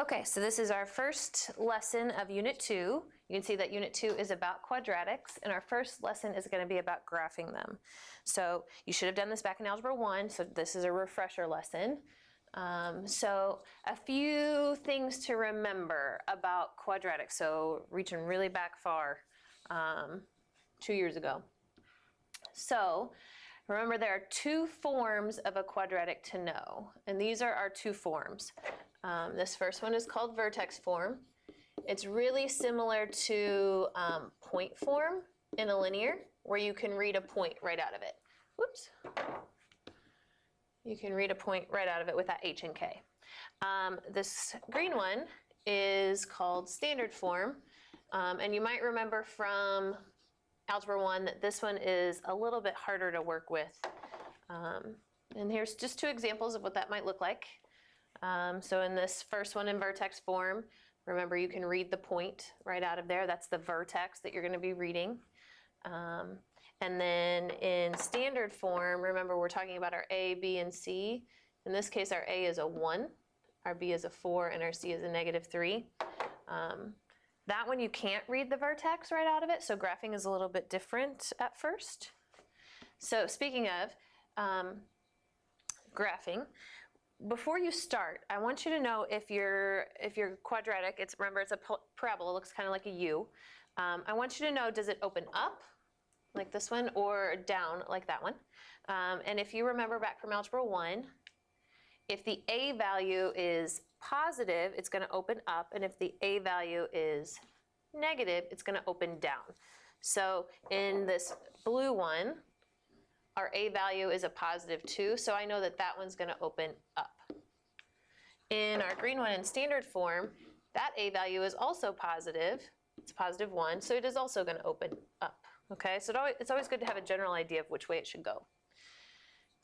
Okay, so this is our first lesson of Unit 2. You can see that Unit 2 is about quadratics, and our first lesson is going to be about graphing them. So you should have done this back in Algebra 1, so this is a refresher lesson. So a few things to remember about quadratics, so reaching really back far, 2 years ago. So remember, there are two forms of a quadratic to know, and these are our two forms. This first one is called vertex form. It's really similar to point form in a linear, where you can read a point right out of it. Whoops. You can read a point right out of it with that H and K. This green one is called standard form, and you might remember from Algebra 1 that this one is a little bit harder to work with. And here's just two examples of what that might look like. So in this first one in vertex form, remember you can read the point right out of there. That's the vertex that you're going to be reading. And then in standard form, remember we're talking about our A, B, and C. In this case, our A is a 1, our B is a 4, and our C is a -3. That one you can't read the vertex right out of it, so graphing is a little bit different at first. So speaking of graphing, before you start, I want you to know if your quadratic, remember it's a parabola, it looks kind of like a U. I want you to know, does it open up like this one or down like that one? And if you remember back from Algebra 1, if the A value is positive, it's going to open up, and if the A value is negative, it's going to open down. So in this blue one, our A value is a +2, so I know that that one's going to open up. In our green one in standard form, that A value is also positive. It's +1, so it is also going to open up. Okay, so it's always good to have a general idea of which way it should go.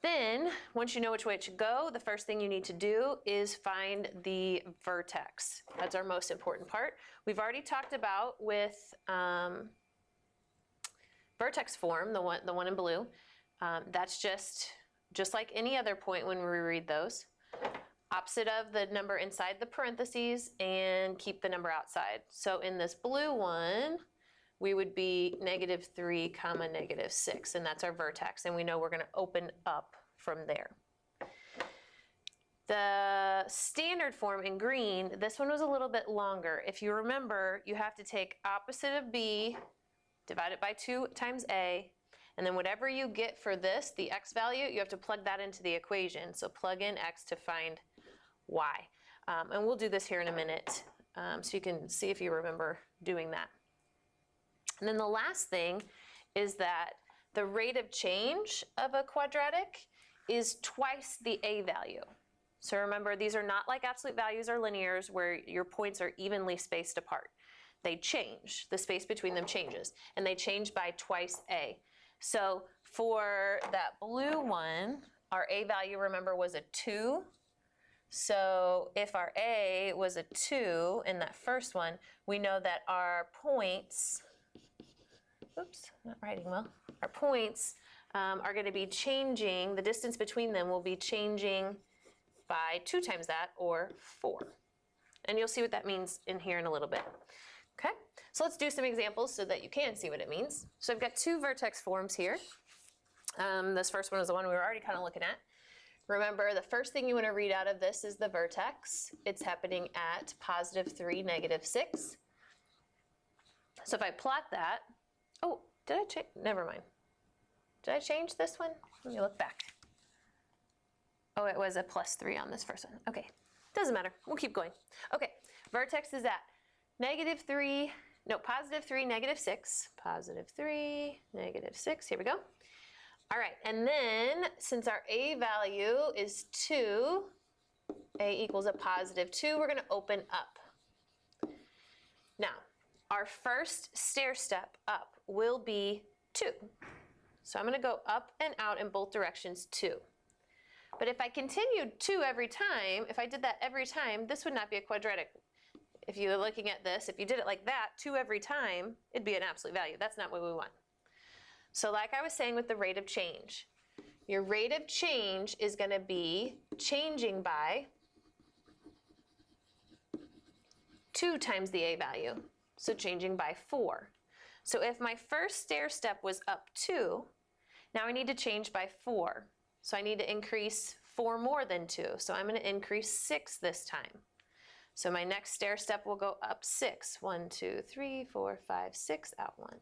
Then, once you know which way it should go, the first thing you need to do is find the vertex. That's our most important part. We've already talked about with vertex form, the one in blue. That's just like any other point when we read those. Opposite of the number inside the parentheses and keep the number outside. So in this blue one, we would be -3, -6, and that's our vertex, and we know we're going to open up from there. The standard form in green, this one was a little bit longer. If you remember, you have to take opposite of B, divide it by 2 times A, and then whatever you get for this, the X value, you have to plug that into the equation. So plug in X to find Y. And we'll do this here in a minute, so you can see if you remember doing that. And then the last thing is that the rate of change of a quadratic is twice the A value. So remember, these are not like absolute values or linears where your points are evenly spaced apart. They change. The space between them changes, and they change by twice A. So for that blue one, our A value, remember, was a 2. So if our A was a 2 in that first one, we know that our points, oops, not writing well, our points are going to be changing, the distance between them will be changing by 2 times that, or 4. And you'll see what that means in here in a little bit. Okay, so let's do some examples so that you can see what it means. So I've got two vertex forms here. This first one is the one we were already kind of looking at. Remember, the first thing you want to read out of this is the vertex. It's happening at +3, -6. So if I plot that, oh, did I change? Never mind. Did I change this one? Let me look back. Oh, it was a +3 on this first one. Okay, doesn't matter. We'll keep going. Okay, vertex is at -3, no, +3, -6. +3, -6. Here we go. All right, and then since our A value is 2, A equals a +2, we're going to open up. Now, our first stair step up will be 2. So I'm going to go up and out in both directions 2. But if I continued 2 every time, if I did that every time, this would not be a quadratic. If you were looking at this, if you did it like that, 2 every time, it'd be an absolute value. That's not what we want. So like I was saying with the rate of change, your rate of change is going to be changing by 2 times the A value, so changing by 4. So if my first stair step was up 2, now I need to change by 4. So I need to increase 4 more than 2. So I'm going to increase 6 this time. So my next stair step will go up 6. 1, 2, 3, 4, 5, 6, out 1.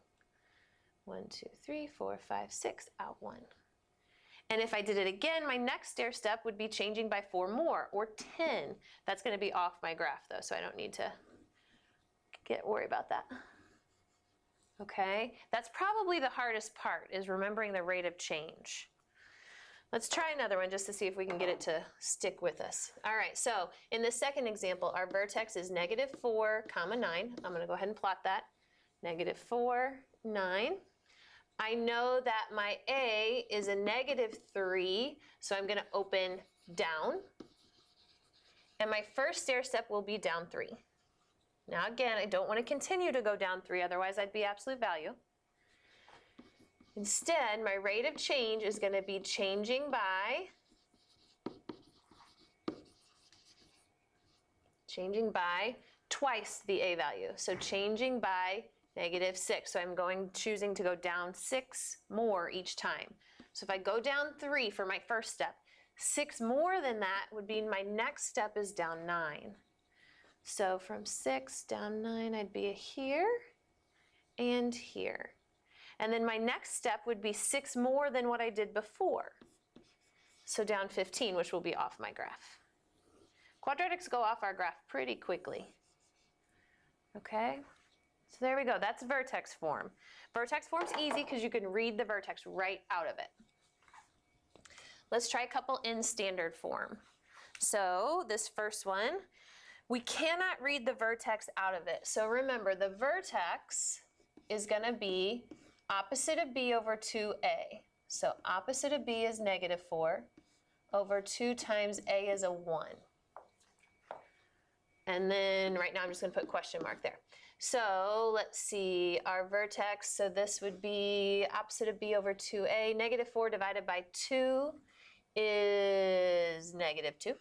1, 2, 3, 4, 5, 6, out 1. And if I did it again, my next stair step would be changing by 4 more, or 10. That's going to be off my graph though, so I don't need to worry about that. Okay, that's probably the hardest part, is remembering the rate of change. Let's try another one just to see if we can get it to stick with us. All right, so in the second example, our vertex is -4, 9. I'm going to go ahead and plot that. -4, 9. I know that my A is a -3, so I'm going to open down. And my first stair step will be down 3. Now again, I don't want to continue to go down 3, otherwise I'd be absolute value. Instead, my rate of change is going to be changing by twice the A value. So changing by -6. So I'm choosing to go down 6 more each time. So if I go down 3 for my first step, 6 more than that would mean my next step is down 9. So from 6 down 9, I'd be here and here. And then my next step would be 6 more than what I did before. So down 15, which will be off my graph. Quadratics go off our graph pretty quickly. Okay, so there we go. That's vertex form. Vertex form's easy because you can read the vertex right out of it. Let's try a couple in standard form. So this first one, we cannot read the vertex out of it. So remember, the vertex is going to be opposite of B over 2A. So opposite of B is -4 over 2 times A is a 1. And then right now I'm just going to put question mark there. So let's see, our vertex, so this would be opposite of B over 2A. -4 divided by 2 is -2.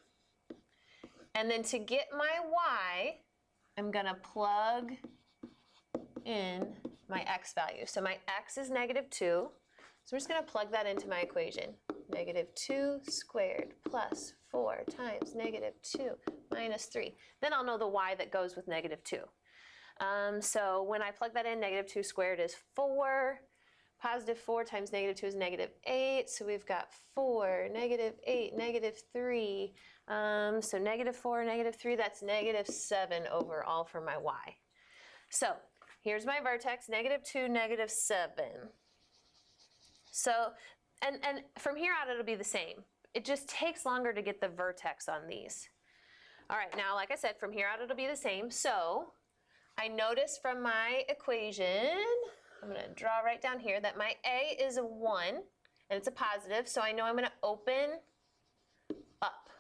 And then to get my Y, I'm going to plug in my X value. So my X is -2. So I'm just going to plug that into my equation. -2 squared plus 4 times -2 minus 3. Then I'll know the Y that goes with -2. So when I plug that in, -2 squared is 4. +4 times -2 is -8. So we've got 4, -8, -3. So -4, -3, that's -7 overall for my Y. So here's my vertex, -2, -7. So, and from here out it'll be the same. It just takes longer to get the vertex on these. All right, now like I said, from here out it'll be the same. So I notice from my equation, I'm going to draw right down here, that my A is a 1, and it's a positive, so I know I'm going to open up.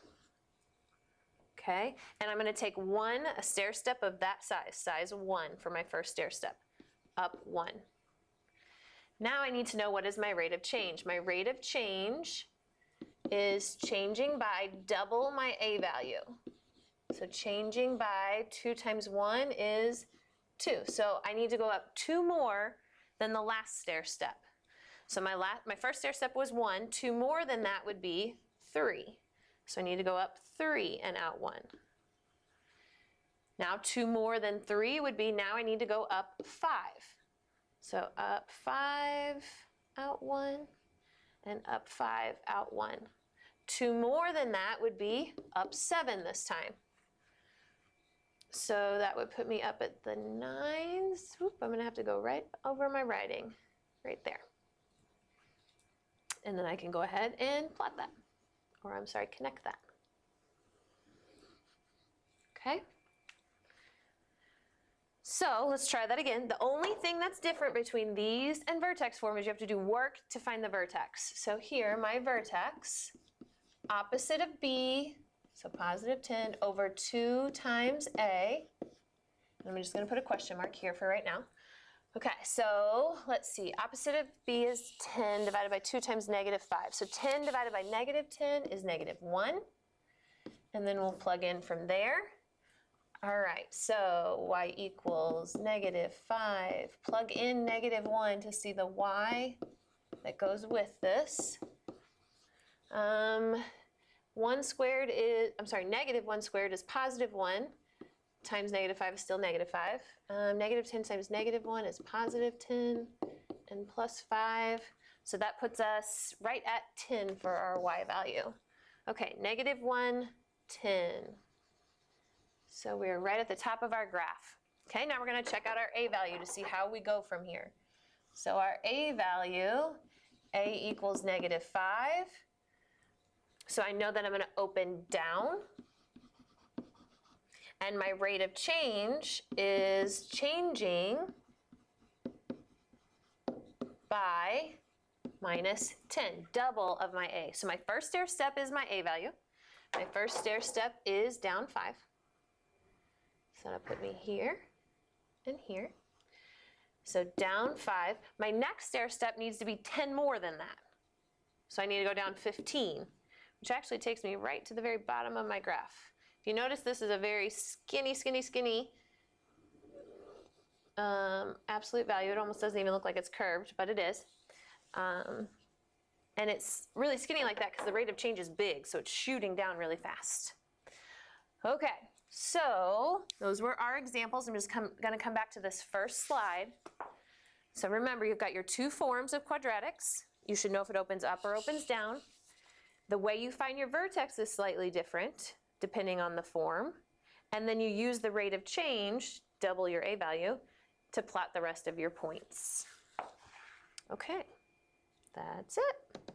Okay, and I'm going to take a stair step of that size 1 for my first stair step, up 1. Now I need to know what is my rate of change. My rate of change is changing by double my A value. So changing by 2 times 1 is 2. So I need to go up 2 more than the last stair step. So my first stair step was 1. 2 more than that would be 3. So I need to go up 3 and out 1. Now 2 more than 3 would be, now I need to go up 5. So up 5, out 1, and up 5, out 1. 2 more than that would be up 7 this time. So that would put me up at the 9s. Oop, I'm going to have to go right over my writing, right there. And then I can go ahead and plot that. Or I'm sorry, connect that. Okay. So let's try that again. The only thing that's different between these and vertex form is you have to do work to find the vertex. So here, my vertex, opposite of B, so positive 10 over 2 times A. And I'm just going to put a question mark here for right now. Okay, so let's see. Opposite of B is 10 divided by 2 times -5. So 10 divided by -10 is -1. And then we'll plug in from there. All right, so y equals -5. Plug in -1 to see the y that goes with this. 1 squared is, I'm sorry, -1 squared is +1 times -5 is still -5. -10 times -1 is +10 and +5. So that puts us right at 10 for our y value. Okay, -1, 10. So we're right at the top of our graph. Okay, now we're going to check out our a value to see how we go from here. So our a value, a equals -5. So I know that I'm going to open down. And my rate of change is changing by -10, double of my a. So my first stair step is my a value. My first stair step is down 5. So that'll put me here and here. So down 5. My next stair step needs to be 10 more than that. So I need to go down 15, which actually takes me right to the very bottom of my graph. If you notice, this is a very skinny absolute value. It almost doesn't even look like it's curved, but it is. And it's really skinny like that because the rate of change is big, so it's shooting down really fast. Okay, so those were our examples. I'm just going to come back to this first slide. So remember, you've got your two forms of quadratics. You should know if it opens up or opens down. The way you find your vertex is slightly different depending on the form. And then you use the rate of change, double your a value, to plot the rest of your points. Okay, that's it.